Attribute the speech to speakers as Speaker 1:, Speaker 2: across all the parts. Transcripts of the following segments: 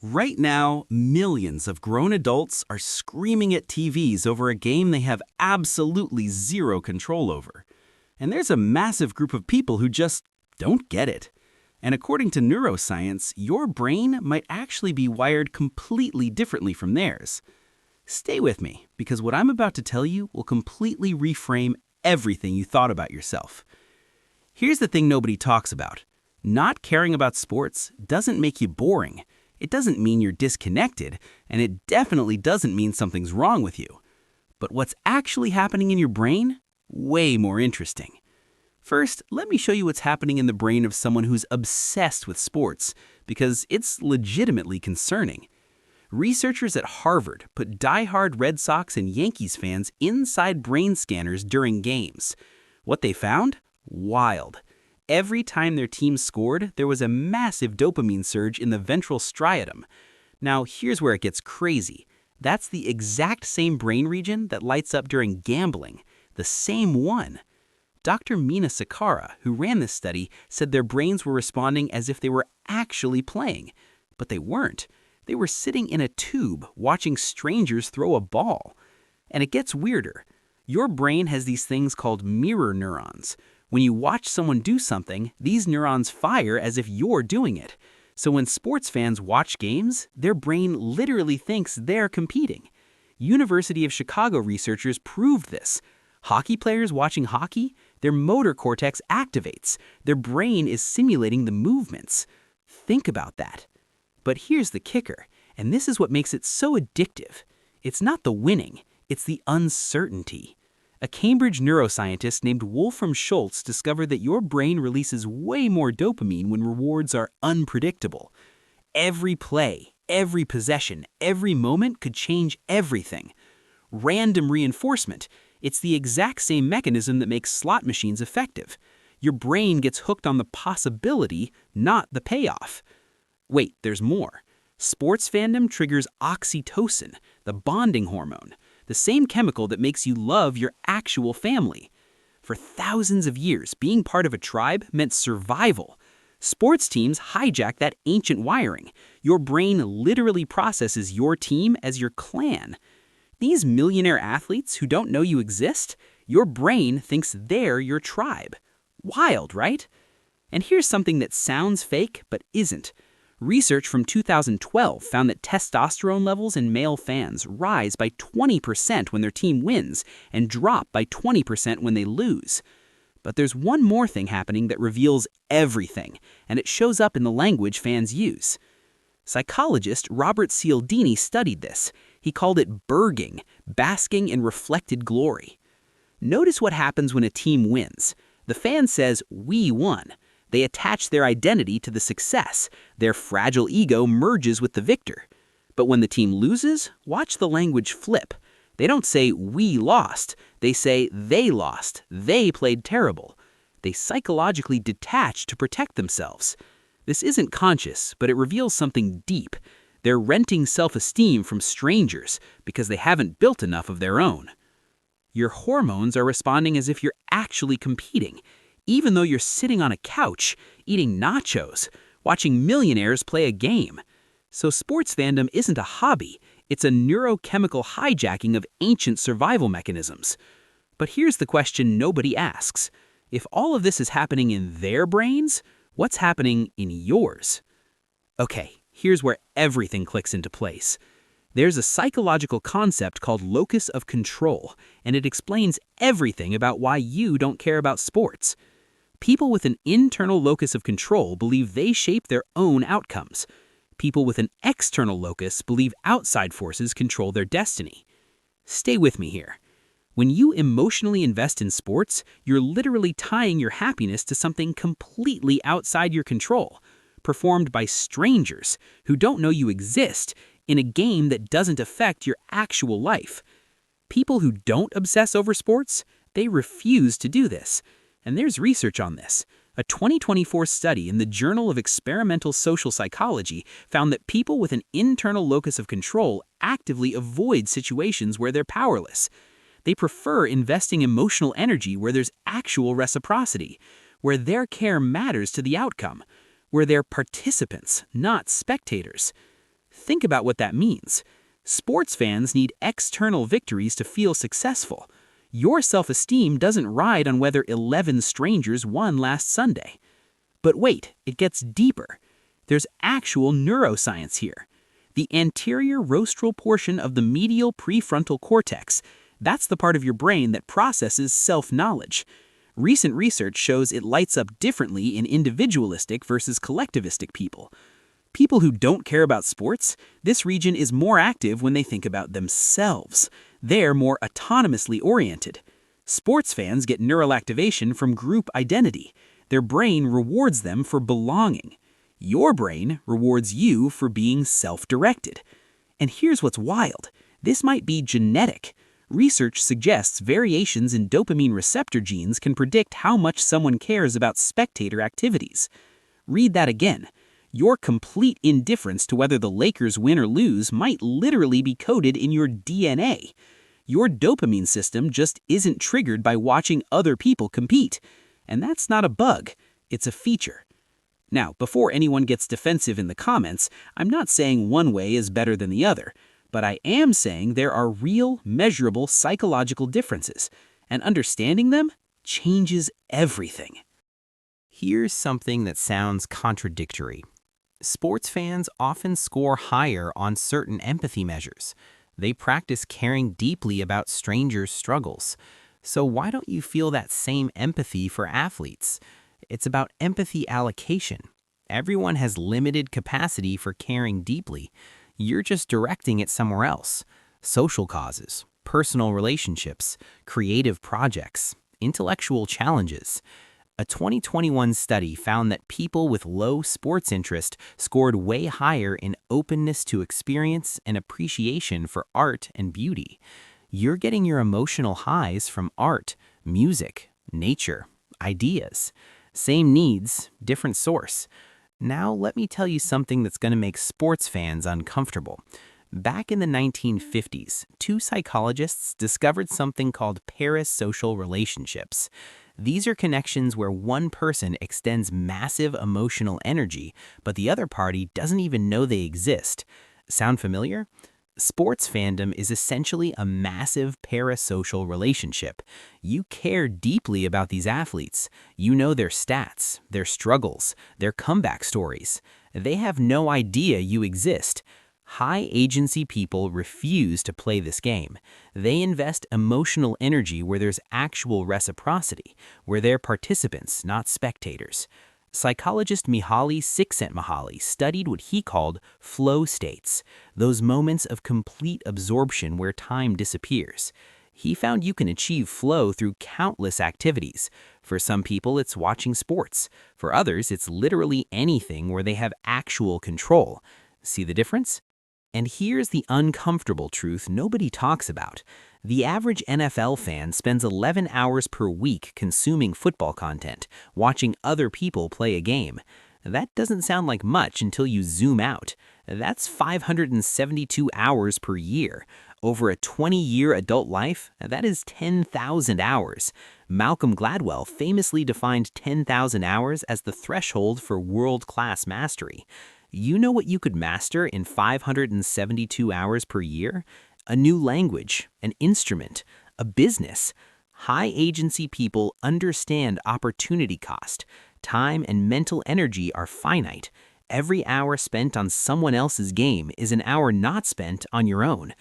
Speaker 1: Right now, millions of grown adults are screaming at TVs over a game they have absolutely zero control over. And there's a massive group of people who just don't get it. And according to neuroscience, your brain might actually be wired completely differently from theirs. Stay with me, because what I'm about to tell you will completely reframe everything you thought about yourself. Here's the thing nobody talks about. Not caring about sports doesn't make you boring. It doesn't mean you're disconnected, and it definitely doesn't mean something's wrong with you. But what's actually happening in your brain? Way more interesting. First, let me show you what's happening in the brain of someone who's obsessed with sports, because it's legitimately concerning. Researchers at Harvard put diehard Red Sox and Yankees fans inside brain scanners during games. What they found? Wild. Every time their team scored, there was a massive dopamine surge in the ventral striatum. Now, here's where it gets crazy. That's the exact same brain region that lights up during gambling. The same one. Dr. Mina Sakara, who ran this study, said their brains were responding as if they were actually playing. But they weren't. They were sitting in a tube watching strangers throw a ball. And it gets weirder. Your brain has these things called mirror neurons. When you watch someone do something, these neurons fire as if you're doing it. So when sports fans watch games, their brain literally thinks they're competing. University of Chicago researchers proved this. Hockey players watching hockey, their motor cortex activates. Their brain is simulating the movements. Think about that. But here's the kicker, and this is what makes it so addictive. It's not the winning, it's the uncertainty. A Cambridge neuroscientist named Wolfram Schultz discovered that your brain releases way more dopamine when rewards are unpredictable. Every play, every possession, every moment could change everything. Random reinforcement, it's the exact same mechanism that makes slot machines effective. Your brain gets hooked on the possibility, not the payoff. Wait, there's more. Sports fandom triggers oxytocin, the bonding hormone. The same chemical that makes you love your actual family. For thousands of years, being part of a tribe meant survival. Sports teams hijack that ancient wiring. Your brain literally processes your team as your clan. These millionaire athletes who don't know you exist, your brain thinks they're your tribe. Wild, right? And here's something that sounds fake but isn't. Research from 2012 found that testosterone levels in male fans rise by 20% when their team wins and drop by 20% when they lose. But there's one more thing happening that reveals everything, and it shows up in the language fans use. Psychologist Robert Cialdini studied this. He called it burging, basking in reflected glory. Notice what happens when a team wins. The fan says, "We won." They attach their identity to the success. Their fragile ego merges with the victor. But when the team loses, watch the language flip. They don't say, "We lost." They say, "They lost. They played terrible." They psychologically detach to protect themselves. This isn't conscious, but it reveals something deep. They're renting self-esteem from strangers because they haven't built enough of their own. Your hormones are responding as if you're actually competing, even though you're sitting on a couch, eating nachos, watching millionaires play a game. So sports fandom isn't a hobby, it's a neurochemical hijacking of ancient survival mechanisms. But here's the question nobody asks. If all of this is happening in their brains, what's happening in yours? Okay, here's where everything clicks into place. There's a psychological concept called Locus of Control, and it explains everything about why you don't care about sports. People with an internal locus of control believe they shape their own outcomes. People with an external locus believe outside forces control their destiny. Stay with me here. When you emotionally invest in sports, you're literally tying your happiness to something completely outside your control, performed by strangers who don't know you exist in a game that doesn't affect your actual life. People who don't obsess over sports, they refuse to do this. And there's research on this. A 2024 study in the Journal of Experimental Social Psychology found that people with an internal locus of control actively avoid situations where they're powerless. They prefer investing emotional energy where there's actual reciprocity, where their care matters to the outcome, where they're participants, not spectators. Think about what that means. Sports fans need external victories to feel successful. Your self-esteem doesn't ride on whether 11 strangers won last Sunday. But wait, it gets deeper. There's actual neuroscience here. The anterior rostral portion of the medial prefrontal cortex, that's the part of your brain that processes self-knowledge. Recent research shows it lights up differently in individualistic versus collectivistic people. People who don't care about sports, this region is more active when they think about themselves. They're more autonomously oriented. Sports fans get neural activation from group identity. Their brain rewards them for belonging. Your brain rewards you for being self-directed. And here's what's wild. This might be genetic. Research suggests variations in dopamine receptor genes can predict how much someone cares about spectator activities. Read that again. Your complete indifference to whether the Lakers win or lose might literally be coded in your DNA. Your dopamine system just isn't triggered by watching other people compete. And that's not a bug, it's a feature. Now, before anyone gets defensive in the comments, I'm not saying one way is better than the other, but I am saying there are real, measurable psychological differences, and understanding them changes everything.
Speaker 2: Here's something that sounds contradictory. Sports fans often score higher on certain empathy measures. They practice caring deeply about strangers' struggles. So why don't you feel that same empathy for athletes? It's about empathy allocation. Everyone has limited capacity for caring deeply. You're just directing it somewhere else. Social causes, personal relationships, creative projects, intellectual challenges. A 2021 study found that people with low sports interest scored way higher in openness to experience and appreciation for art and beauty. You're getting your emotional highs from art, music, nature, ideas. Same needs, different source. Now let me tell you something that's going to make sports fans uncomfortable. Back in the 1950s, two psychologists discovered something called parasocial relationships. These are connections where one person extends massive emotional energy, but the other party doesn't even know they exist. Sound familiar? Sports fandom is essentially a massive parasocial relationship. You care deeply about these athletes. You know their stats, their struggles, their comeback stories. They have no idea you exist. High-agency people refuse to play this game. They invest emotional energy where there's actual reciprocity, where they're participants, not spectators. Psychologist Mihaly Csikszentmihalyi studied what he called flow states, those moments of complete absorption where time disappears. He found you can achieve flow through countless activities. For some people, it's watching sports. For others, it's literally anything where they have actual control. See the difference? And here's the uncomfortable truth nobody talks about. The average NFL fan spends 11 hours per week consuming football content, watching other people play a game. That doesn't sound like much until you zoom out. That's 572 hours per year. Over a 20-year adult life, that is 10,000 hours. Malcolm Gladwell famously defined 10,000 hours as the threshold for world-class mastery. You know what you could master in 572 hours per year? A new language, an instrument, a business. High-agency people understand opportunity cost. Time and mental energy are finite. Every hour spent on someone else's game is an hour not spent on your own.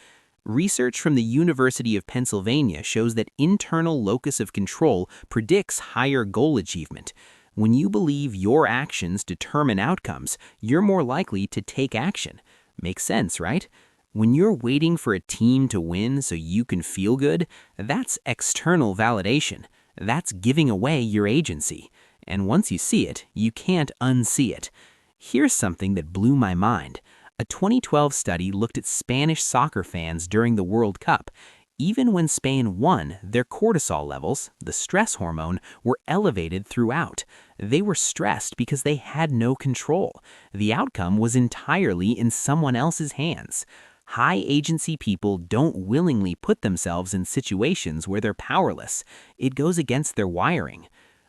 Speaker 2: Research from the University of Pennsylvania shows that internal locus of control predicts higher goal achievement. When you believe your actions determine outcomes, you're more likely to take action. Makes sense, right? When you're waiting for a team to win so you can feel good, that's external validation. That's giving away your agency. And once you see it, you can't unsee it. Here's something that blew my mind. A 2012 study looked at Spanish soccer fans during the World Cup. Even when Spain won, their cortisol levels, the stress hormone, were elevated throughout. They were stressed because they had no control. The outcome was entirely in someone else's hands. High-agency people don't willingly put themselves in situations where they're powerless. It goes against their wiring.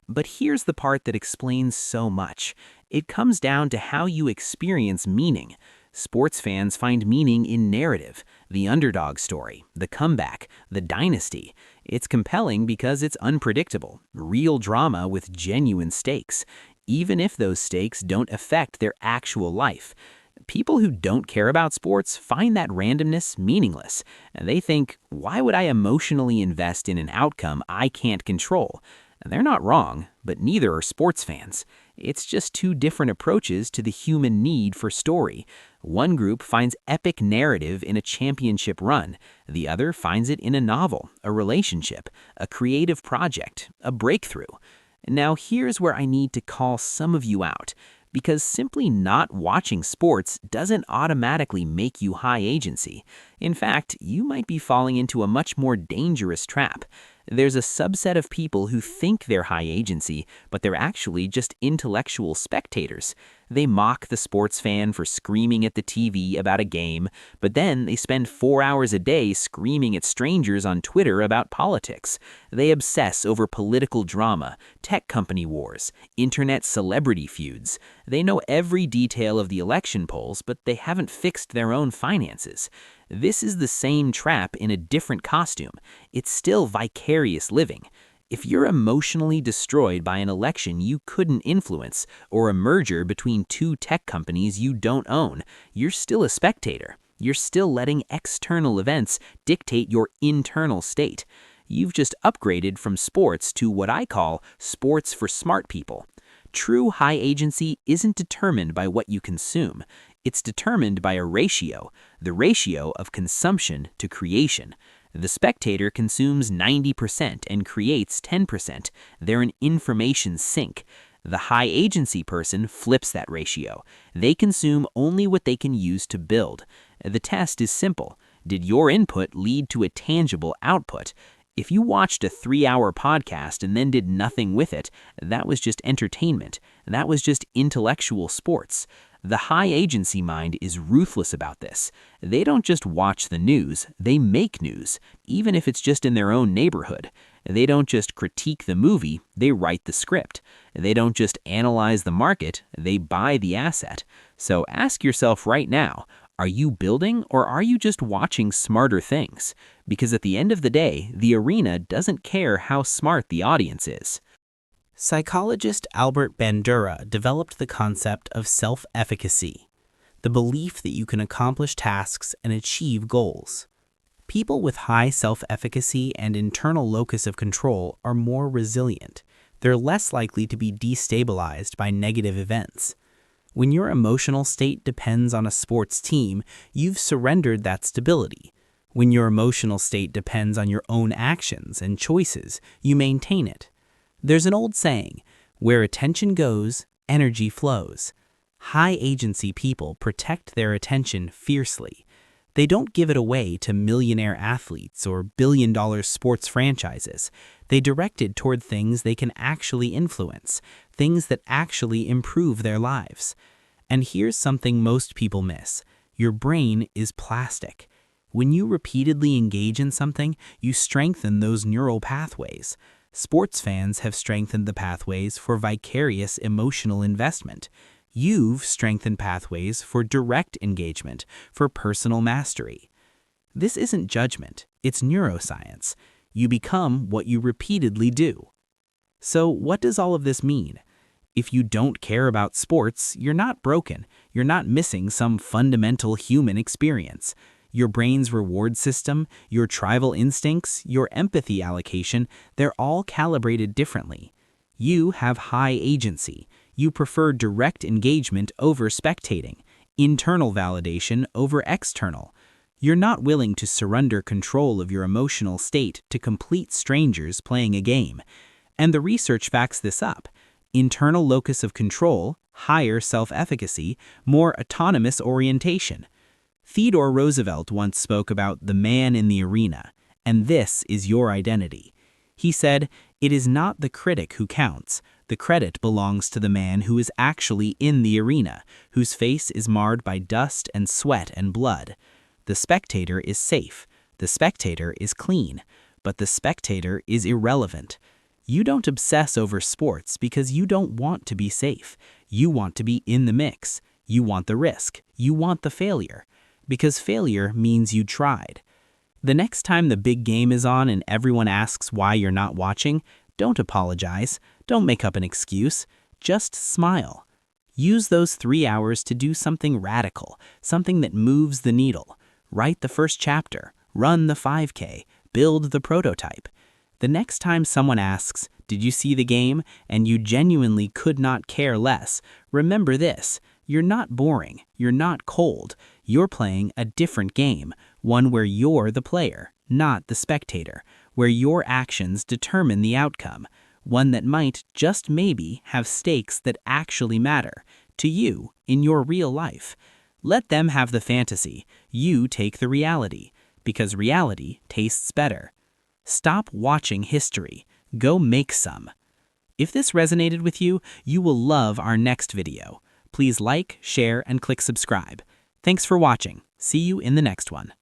Speaker 2: But here's the part that explains so much. It comes down to how you experience meaning. Sports fans find meaning in narrative, the underdog story, the comeback, the dynasty. It's compelling because it's unpredictable, real drama with genuine stakes, even if those stakes don't affect their actual life. People who don't care about sports find that randomness meaningless, and they think, why would I emotionally invest in an outcome I can't control? They're not wrong, but neither are sports fans. It's just two different approaches to the human need for story. One group finds epic narrative in a championship run. The other finds it in a novel, a relationship, a creative project, a breakthrough. Now here's where I need to call some of you out, because simply not watching sports doesn't automatically make you high agency. In fact, you might be falling into a much more dangerous trap. There's a subset of people who think they're high agency, but they're actually just intellectual spectators. They mock the sports fan for screaming at the TV about a game, but then they spend 4 hours a day screaming at strangers on Twitter about politics. They obsess over political drama, tech company wars, internet celebrity feuds. They know every detail of the election polls, but they haven't fixed their own finances. This is the same trap in a different costume. It's still vicarious living. If you're emotionally destroyed by an election you couldn't influence, or a merger between two tech companies you don't own, you're still a spectator. You're still letting external events dictate your internal state. You've just upgraded from sports to what I call sports for smart people. True high agency isn't determined by what you consume. It's determined by a ratio, the ratio of consumption to creation. The spectator consumes 90% and creates 10%. They're an information sink. The high agency person flips that ratio. They consume only what they can use to build. The test is simple. Did your input lead to a tangible output? If you watched a 3-hour podcast and then did nothing with it, that was just entertainment. That was just intellectual sports. The high agency mind is ruthless about this. They don't just watch the news, they make news, even if it's just in their own neighborhood. They don't just critique the movie, they write the script. They don't just analyze the market, they buy the asset. So ask yourself right now, are you building or are you just watching smarter things? Because at the end of the day, the arena doesn't care how smart the audience is. Psychologist Albert Bandura developed the concept of self-efficacy, the belief that you can accomplish tasks and achieve goals. People with high self-efficacy and internal locus of control are more resilient. They're less likely to be destabilized by negative events. When your emotional state depends on a sports team, you've surrendered that stability. When your emotional state depends on your own actions and choices, you maintain it. There's an old saying, where attention goes, energy flows. High agency people protect their attention fiercely. They don't give it away to millionaire athletes or billion-dollar sports franchises. They direct it toward things they can actually influence, things that actually improve their lives. And here's something most people miss. Your brain is plastic. When you repeatedly engage in something, you strengthen those neural pathways. Sports fans have strengthened the pathways for vicarious emotional investment. You've strengthened pathways for direct engagement, for personal mastery. This isn't judgment, it's neuroscience. You become what you repeatedly do. So what does all of this mean? If you don't care about sports, you're not broken. You're not missing some fundamental human experience. Your brain's reward system, your tribal instincts, your empathy allocation, they're all calibrated differently. You have high agency. You prefer direct engagement over spectating, internal validation over external. You're not willing to surrender control of your emotional state to complete strangers playing a game. And the research backs this up. Internal locus of control, higher self-efficacy, more autonomous orientation. Theodore Roosevelt once spoke about the man in the arena, and this is your identity. He said, "It is not the critic who counts. The credit belongs to the man who is actually in the arena, whose face is marred by dust and sweat and blood. The spectator is safe. The spectator is clean. But the spectator is irrelevant." You don't obsess over sports because you don't want to be safe. You want to be in the mix. You want the risk. You want the failure. Because failure means you tried. The next time the big game is on and everyone asks why you're not watching, don't apologize. Don't make up an excuse. Just smile. Use those 3 hours to do something radical, something that moves the needle. Write the first chapter, run the 5K, build the prototype. The next time someone asks, "Did you see the game?" and you genuinely could not care less, remember this: you're not boring, you're not cold, you're playing a different game, one where you're the player, not the spectator, where your actions determine the outcome, one that might, just maybe, have stakes that actually matter to you in your real life. Let them have the fantasy, you take the reality, because reality tastes better. Stop watching history. Go make some. If this resonated with you, you will love our next video. Please like, share, and click subscribe. Thanks for watching. See you in the next one.